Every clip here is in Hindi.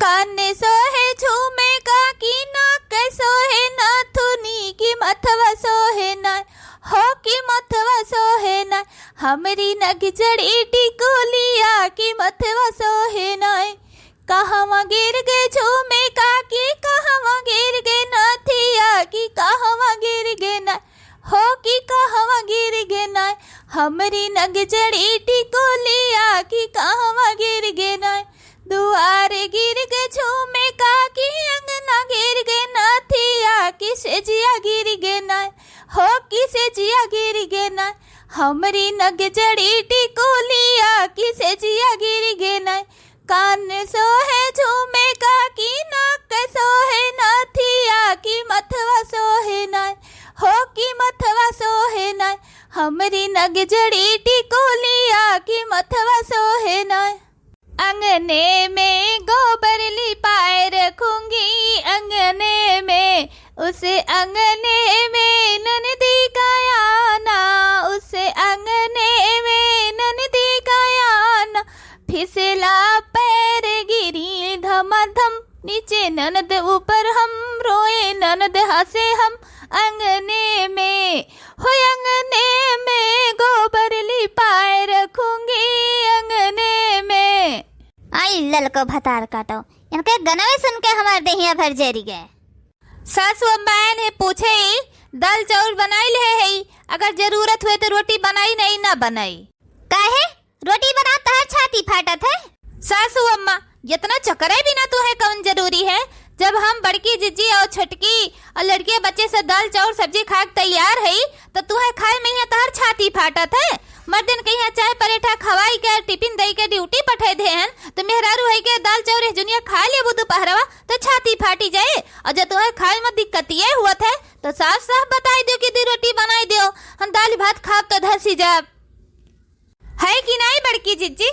कान सोहे झूमे का की नाक सोहे नाथुनी की मथवा सोहे ना हो की मथवा सोहे ना हमरी नग जड़ी टिकुलिया की मथवा सोहे ना कहवा गिर गे झूमे का की कहवा गिर गे नाथिया की कहवा गिर गे ना हो की कहवा गिर गे ना हमरी नग जड़ी टिकुलिया की कहवा गिर गे ना दुआरे गिर गे झूमे का की अंगना गिर गे नाथिया की सेजिया गिर गे ना हो की सेजिया गिर गे ना हमरी नग जड़ी टिकुलिया की सेजिया गिर गे ना कान सोहे झूमे का की नाक सोहे नाथिया की मथवा सोहे ना हो की मथवा सोहे ना हमरी नग जड़ी टिकुलिया की मथवा सोहे ना अंगने में गोबर लिपाए रखूंगी अंगने में उसे अंगने में ननदी का आना उसे अंगने में ननदी का आना फिसला पैर गिरी धमाधम नीचे ननद ऊपर हम रोए ननद हंसे हम अंगने में हो अंगने में गोबर लिपाए रखूंगी अंगने में। आई ललको भतार काटो इनके गनवे सुन के हमार देहिया भर जरी गए। सासू अम्मा ने पूछे दाल चावल बनाई ले है अगर जरूरत हुए तो रोटी बनाई नहीं ना बनाई काहे रोटी बना तहर छाती फाटत है। सासू अम्मा जितना चकरे भी ना तुम्हें कौन जरूरी है जब हम बड़की जीजी और छटकी और लड़के बच्चे से दाल चावल सब्जी खा तैयार है तो तुम्हें खाए में यहाँ तहर छाती फाटत है। मर्दन के यहाँ चाय परेठा खवाई के टिफिन दई के ड्यूटी पठे दे हैं तो मेहरारू है के दाल चावल जुनिया खा ले वो दोपहरवा तो छाती फाटी जाए और जब तुम्हें खाए में दिक्कत ये हुआ था तो साफ साफ बताई दो कि दी रोटी बनाई दो हम दाल भात खा तो धसी जाब है कि नहीं बड़की जीजी।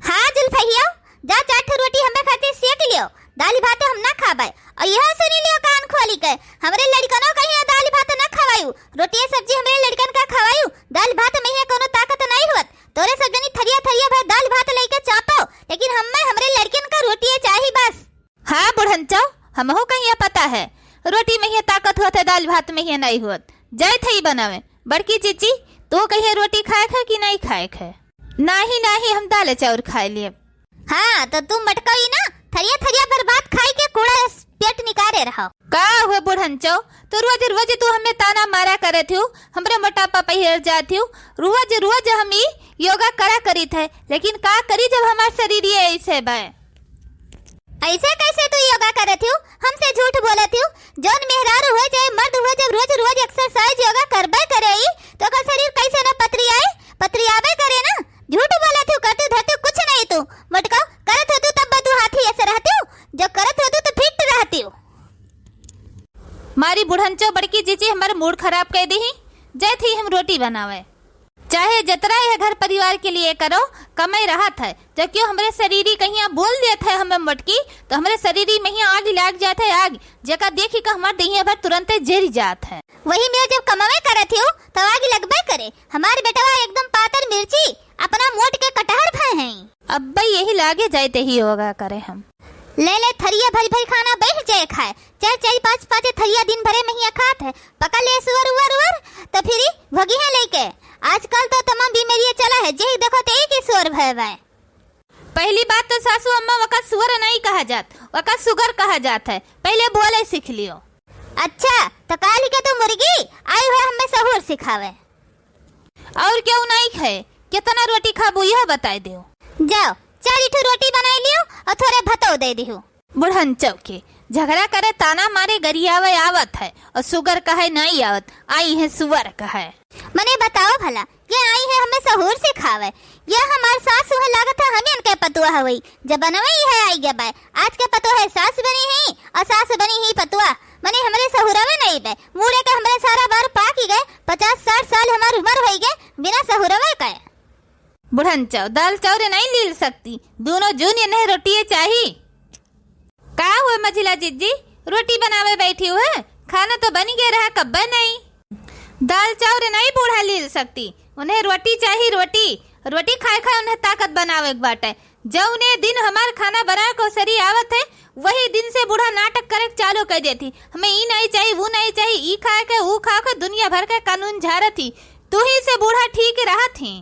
हाँ जुल्फैया जा चाट रोटी हमें खाते सेक लियो दाल भात हम ना खाबे और यह सुनी लियो कान खोली के हमरे लड़कनों कहीं दाल भात ना खवायू रोटी सब्जी हमरे लड़कन का खवायू दाल भात में ही कोनो ताकत नहीं होत तोरे सब जनी थरिया थरिया भर दाल भात लेके चापो लेकिन हमरे लड़कन का रोटी चाहिए बस। हाँ बुढ़न चाओ हमहो कहीं पता है रोटी में ही ताकत होत है दाल भात में ही नहीं होत जाए थई बनावे। बड़की चीची तो कहीं रोटी खाए है कि नहीं खाए है। नहीं हम दाल चावल खाए लिए। हाँ तो तुम मटकाई ना थरिया थरिया भर भात खाई के कूड़ा पेट निकाले रहो का हुए बुढ़न चो तो रोज रोज तू हमें ताना मारा करे थी हमरे मोटापा पहिर जाती रोज रोज हम योगा करा करी थे लेकिन का करी जब हमारा शरीर ये ऐसे बे ऐसे कैसे तू योगा करे थी हमसे झूठ बोले थी जौन मेहरारू हो जाए मर्द हो जब रोज रोज एक्सरसाइज योगा करबे करे तो का शरीर कैसे ना पतरी आवे करे ना झूठ बोले थी करतू धरतू कुछ नहीं तू मटका करत हो तू तब तू हाथी ऐसे रहती जो करत हो तू तो फिट रहती मारी बुढ़नचो बड़की जीजी हमारे मूड खराब कर दी जय थी हम रोटी बनावे चाहे जतरा है घर परिवार के लिए करो कमाई रहा था जब क्यों हमारे शरीरी कहीं बोल देते है हमें मटकी तो हमारे शरीरी में ही आग लाग जाता है आग जगह देखी का हमारे दहिया भर तुरंत जरी जात है। वही मैं जब कमावे करे थी तो आग लगबे करे हमारे बेटवा एकदम पातर मिर्ची अपना मोट के कटहर खाए हैं अब भाई यही लागे जाते ही होगा करे हम ले थरिया भरी खाना बैठ जाए खाए चार पाँच थरिया दिन भरे में ही खात है पका ले सुअर उवर तो फिर भगी है लेके आजकल तो तमाम बीमारियां चला है जे देखो ते के सुअर भय पहली बात तो सासू अम्मा वका सुअर नहीं कहा जात वका सुगर कहा जाता है पहले बोले सीख लियो। अच्छा तो काली के तो मुर्गी आई हुए हमें सहूर सिखावे और क्यों नहीं खाए कितना रोटी खाबू यह बताए दो जाओ 4 रोटी बनाई लियो और थोड़े भतो दे दियो। बुढ़न चौके झगड़ा करे ताना मारे गरियावे आवत है और सुगर कहे नहीं आवत आई है सुअर कहे। मने बताओ भला ये आई है हमें सहूर सिखावे ये हमार सास है लागत है हम इनके पतुआ हवई जब बनवई है आई गए बे आज के पतुआ है सास बनी ही और सास बनी ही पतुआ मने हमरे सहुरवे नहीं बे मुड़े के हमरे सारा बार पाकी गए 50-60 साल हमार उम्र होई गए बिना सहुरवे के। बुढ़न चाव दाल चावल नहीं लील सकती दोनों जून इन्हें रोटी चाहिए। का हुआ मझिला जीजी रोटी बनावे बैठी हुए खाना तो बन गया रहा कब नहीं दाल चावल नहीं बूढ़ा लील सकती उन्हें रोटी चाहिए रोटी खाए उन्हें ताकत बनावे बाटे जो उन्हें दिन हमार खाना बना को सरी आवत है वही दिन से बूढ़ा नाटक करे चालू कर देती। हमें ई नहीं चाहिए, वो नहीं चाहिए, ई खा के वो खा के दुनिया भर के कानून झाड़ थी। तू ही से बूढ़ा ठीक रहा थी।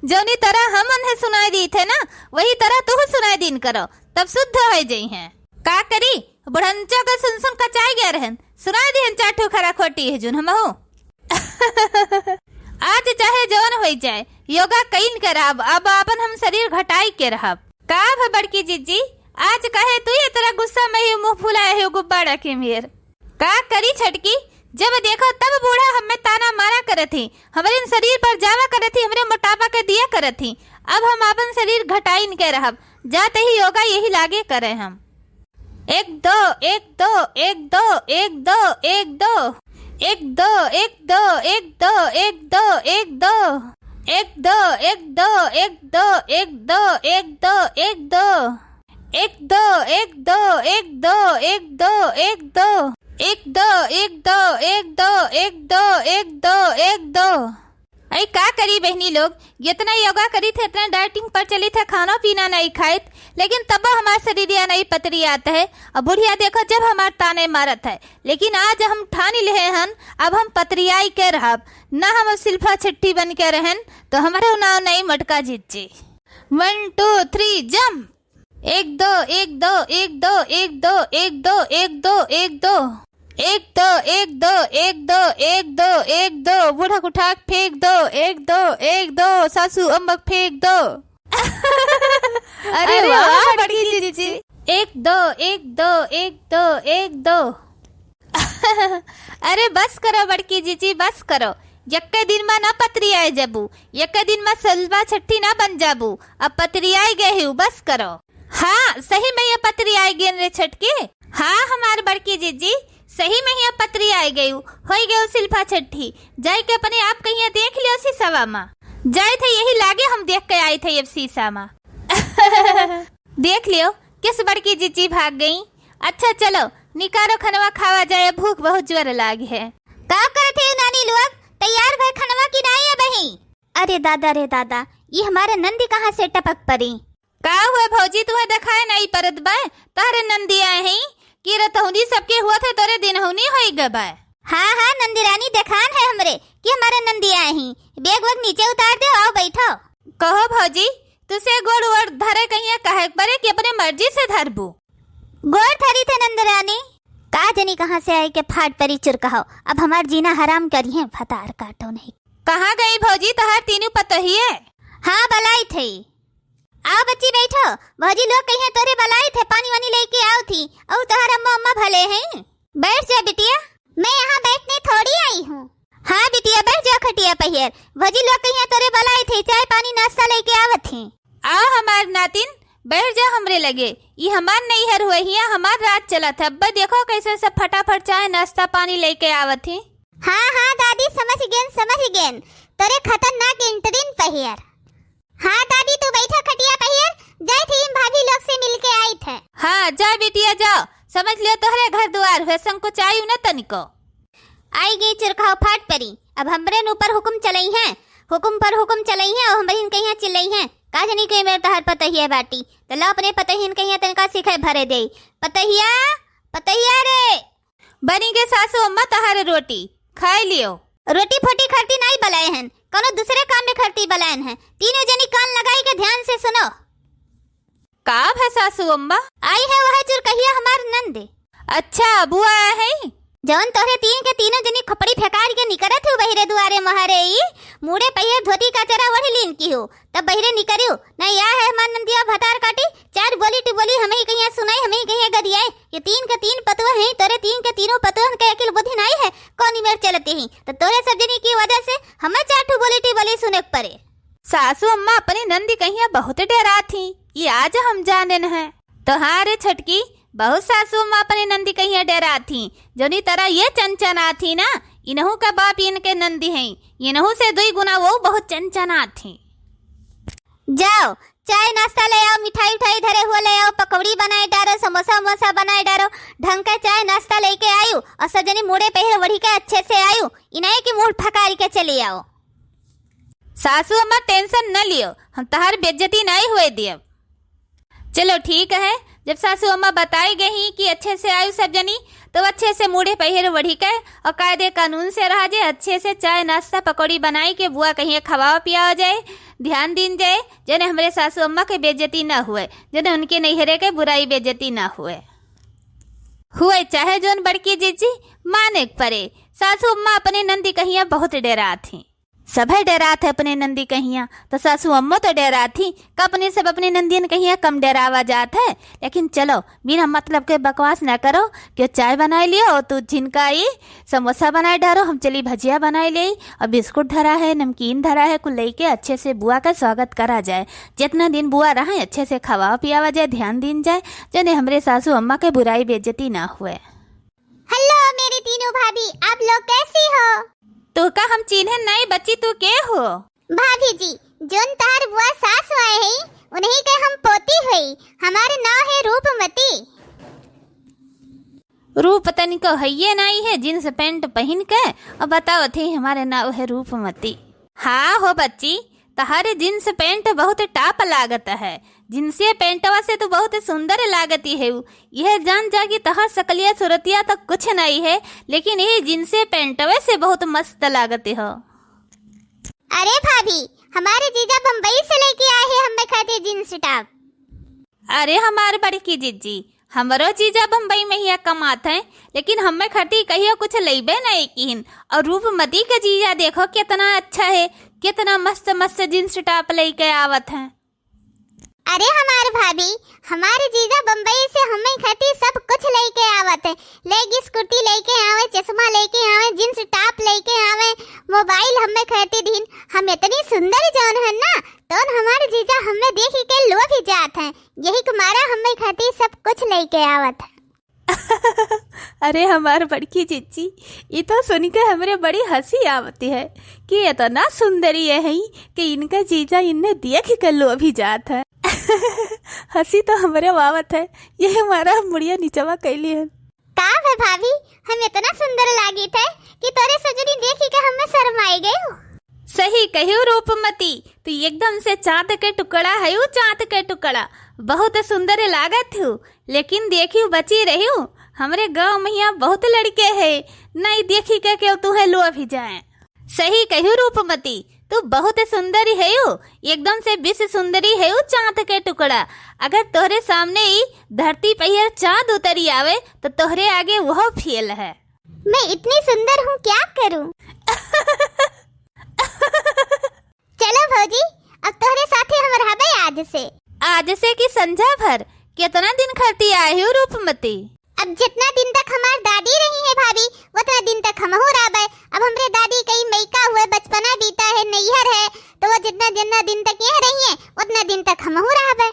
जौनी तरह हम उन्हें सुनाई दी थे ना, वही तरह तू सुनाई दीन करो, तब शुद्ध हो जाई हैं। का करी बुढ़ंचा का सुन सुन कचाई गया रहन, सुनाई दी चाटू खरा खोटी है जुन हम हो। आज चाहे जवन हो जाए, योगा कईन के रहब, अब अपन हम शरीर घटाई के रहब। का है बड़की जीजी, आज कहे तू ये तरह गुस्सा में ही मुंह फुलाए हो गुब्बारा के मेर। का करी छटकी, जब देखो तब बूढ़ा हमें ताना मारा करत थी, हमारे शरीर पर जावा करत थी, हमरे मोटापा के दिया करत थी। अब हम अपन शरीर घटाइन के रहब, जाते ही योगा यही लागे करे हम। 1 2 1 2 1 2 1 2 1 2 1 2 1 2 1 2 1 2 1 2 1 2 1 2 1 2 1 2 1 2 1 2 1 2 1 2 1 2 1 2 1 2 1 2 1 2 1 2 1 2 1 2 1 2। अरे का करी बहनी लोग, जितना योगा करी थे इतना डाइटिंग पर चली थे, खाना पीना नहीं खाए, लेकिन तब हमारा शरीर या नहीं पतरी आता है। अब बुढ़िया देखो जब हमार ताने मारत है, लेकिन आज हम ठानी ले हन, अब हम पतरियाई के रहब ना, हम सिल्फा छट्टी बन के रहन, तो हमारे नाव नहीं मटका जीत। 1 2 3 जंप। 1 2 1 2 1 2 1 2 1 2 1 2 1 2 1 2 1 2 1 2 1 2 1 2 बूढ़ा उठा फेंक दो, 1 2 1 2 सासू अम्बक फेंक दो। अरे वाह बड़की जीजी। 1 2 1 2 1 2 1 2। अरे बस करो बड़की जीजी, बस करो। यक्के दिन में ना पतरी आए जबू, यक्के दिन में सलवा छट्टी ना बन जाबू, अब पतरी आई गए हूँ, बस करो। हाँ सही में ये पतरी आई गई रे छटके। हाँ हमारे बड़की जीजी सही में ही अब पतरी आई गई हो गई सिल्फा छट्टी। जाए के अपने आप कहीं देख लियो शीशा में, जाए थे यही लागे हम देख के आई थे अब शीशा में। देख लियो किस बड़की जीजी भाग गई। अच्छा चलो निकारो खनवा खावा जाए, भूख बहुत जोर लागी है। का करते हो नानी लोग, तैयार भर खनवा की नहीं है बही। अरे दादा रे दादा, ये हमारे नंदी कहाँ से टपक पड़ी। का हुआ भौजी, तुम्हें दिखाए नहीं परत बा, तारे नंदी आए हैं कि रतहुनी सबके हुआ थे तोरे दिन हुनी होई गबा। हाँ हाँ नंदी रानी दिखान है हमरे कि हमारे नंदी आए हैं, बेग वग नीचे उतार दो, आओ बैठो। कहो भौजी तुसे गोड़ वोड़ धरे कहीं कहे परे कि अपने मर्जी से धरबू। गोड़ धरी थे नंदी रानी, का जनी कहाँ से आई के फाट परी चुर कहो, अब हमार जीना हराम करी है, फतार काटो नहीं। कहाँ गई भौजी तहार तीनों पतो ही है। हाँ बलाई थी, आओ बच्ची बैठो। भौजी लोग कहीं तोरे बलाई थे, पानी वानी लेके आओ थी, और तोहर अम्मा अम्मा भले हैं। बैठ जा बिटिया। मैं यहाँ बैठने थोड़ी आई हूँ। हाँ बिटिया बैठ जा खटिया पहियर। भौजी लोग कहीं तोरे बलाई थे, चाय पानी नाश्ता लेके आवत हैं। आओ हमार नातिन बैठ जा हमरे लगे, ये हमार नहीं हर हुए हिया, हमार रात चला था। अब देखो कैसे सब फटाफट चाय नाश्ता पानी लेके आवत हैं। हाँ हाँ दादी समझ गेन तोरे खतरनाक इंटरिन पहियर। हाँ दादी तू बैठा खटिया पहियर, जाए थी भाभी लोग से मिलके आई थे। हाँ जा बिटिया जाओ, समझ लियो तोहरे घर द्वार है, संकोच आयु न तनिको। आई गई चिरखाव फाट परी, अब हमरे ऊपर हुक्म चलई हैं, हुक्म पर हुक्म चलई हैं, और हमरे कहीं चिल्लई हैं। का जनी के मेरे तहर पतहिया बाटी, तो लो अपने पतहिन कहीं तनका सिखे भरे दे। पतहिया पतहिया रे बनी के सासू अम्मा तहारे रोटी खाए लियो। रोटी फोटी खरती नहीं बलाए हैं, कोनो दूसरे काम में खरती बलायन है। तीनों जनी कान लगाई के ध्यान से सुनो। का है सासू अम्मा? आई है वह चुरकहिया हमार नंद। अच्छा बुआ है जवन तोहरे तीन के तीनों जनी खपड़ी फेकार के निकरत हो बहिरे दुआरे महारे ई मुड़े पहिए धोती का चरा वढ़ लीन की हो, तब बहिरे निकरियो ना या है हमार नंदिया भतार काटी, चार बोली टिबोली हमें कहीं सुनाई, हमें कहीं गदियाए। ये तीन के तीन पतुआ हैं, तोरे तीन के तीनों पतुआ के अकिल बुद्धि नहीं है, कौन मेर चलते हैं, तो तोरे सब जनी की वजह से हमें चार बोली टिबोली सुने पड़े। सासू अम्मा अपनी नंदी कहीं बहुत डरा थी, ये आज हम जाने हैं। तोहारे छटकी बहुत सासू अम्मा अपनी नंदी कहीं डरा थी, जोनी तरह ये चंचना थी ना, इनहू का बाप इनके नंदी हैं, इनहू से 2 गुना वो बहुत चंचना थी। जाओ चाय नाश्ता ले आओ, मिठाई उठाई धरे हुए ले आओ, पकौड़ी बनाए डारो, समोसा वमोसा बनाए डारो, ढंग का चाय नाश्ता लेके आयु, और सजनी मुड़े पहरे वढ़ी के अच्छे से आयु, इन्हें की मुंह फकारी के चले आओ। सासू अम्मा टेंशन न लियो, हम तहार बेइज्जती नहीं हुए दियो। चलो ठीक है, जब सासू अम्मा बताई गई कि अच्छे से आयु सब जनी तो अच्छे से मुड़े पहिर बढ़ी के और कायदे कानून से रहा जाए। अच्छे से चाय नाश्ता पकौड़ी बनाई के बुआ कहीं खवाओ पिया जाए, ध्यान दिन जाए, जने हमारे सासू अम्मा के बेइज्जती ना हुए, जने उनके नैहरे के बुराई बेइज्जती ना हुए चाहे जोन बड़की जीजी माने परे। सासू अम्मा अपने नंदी कहिया बहुत डरा थी, सभे डरा थे अपने नंदी कहिया, तो सासू अम्मा तो डरा थी कि अपने सब अपने नंदियन कहिया कम डरावा जात है। लेकिन चलो बिना मतलब के बकवास ना करो कि चाय बनाए लियो, तू झिनकाई समोसा बनाए डारो, हम चली भजिया बनाए ले और बिस्कुट धरा है, नमकीन धरा है, कुल लेके अच्छे से बुआ का स्वागत करा जाए। जितना दिन बुआ रहा अच्छे से खवा पियावा जाए, ध्यान दिन जाए, जने हमरे सासू अम्मा के बुराई बेइज्जती ना हुए। हेलो मेरी तीनों भाभी, आप लोग कैसी हो? तो का हम चिन्हे नहीं बच्ची, तू के हो? भाभी जी, जोन तार बुआ सास आए हैं उन्हीं के हम पोती हुई, हमारे नाम है रूपमती। रूप तनिक हइये नहीं है, जींस पैंट पहन के और बताओ थे हमारे नाम है रूपमती। हाँ हो बच्ची, तहारे जींस पैंट बहुत टाप लागत है, जिनसे पेंटवा से तो बहुत सुंदर लागती है। यह जान जा कि तहार सकलिया सूरतिया तो कुछ नहीं है, लेकिन ये जिनसे पेंटवे से बहुत मस्त लागती हो। अरे भाभी, हमारे जीजा बम्बई से लेके आए हैं हमें खाते जींस टॉप। अरे हमारे बड़की जीजी, हमरो जीजा बम्बई में ही कमात है, लेकिन हमें खटी कहियो कुछ लेबे नहीं कीन। और रूपमती का जीजा देखो कितना अच्छा है, कितना मस्त मस्त जींस टॉप लेके आवत है। अरे हमारे भाभी, हमारे जीजा बम्बई से हमें खाती सब कुछ लेके आवत है, लेगिस कुर्ती लेके आवे, चश्मा लेके आवे, जींस टॉप लेके आवे, मोबाइल हमें खाती दिन। हम इतनी सुंदर जौन है ना, तो हमारे जीजा हमें देख के लो भी जात है, यही कुमारा हमें खाती सब कुछ लेके आवत है। अरे हमारे बड़की जीजी, ये तो सुन के हमारे बड़ी हंसी आवती है कि ये तो ना सुंदरी है कि इनका जीजा इन्हें देख के लो भी जात है। हंसी तो हमारे वावत है, ये हमारा मुड़िया नीचवा कैली है। का है भाभी, हम इतना सुंदर लागी थे कि तोरे सजनी देखी के हमें शर्माई गई। सही कहियो रूपमती, तू एकदम से चांद के टुकड़ा है, चांद के टुकड़ा बहुत सुंदर लागत हूँ। लेकिन देखियो बची रही हूँ, हमारे गाँव में यहाँ बहुत लड़के है, नहीं देखी के क्यों तुम्हें लो भी जाए। सही कहियो रूपमती, तू बहुत सुंदरी है, एकदम से विश्व सुंदरी है, चांद के टुकड़ा। अगर तोहरे सामने ही धरती पर चांद उतरी आवे तो तोहरे आगे वह फेल है। मैं इतनी सुंदर हूँ, क्या करूँ? चलो भौजी, अब तोहरे साथे हम रहबे आज से कि संझा भर। कितना दिन खरती आए हो रूपमती? अब जितना दिन तक हमारी दादी रही है भाभी, उतना दिन तक हम हो रहा है। अब हमरे दादी कहीं मैका हुए बचपना बीता है, नैहर है, तो वो जितना जितना दिन तक यहाँ रही है उतना दिन तक हम हो रहा है।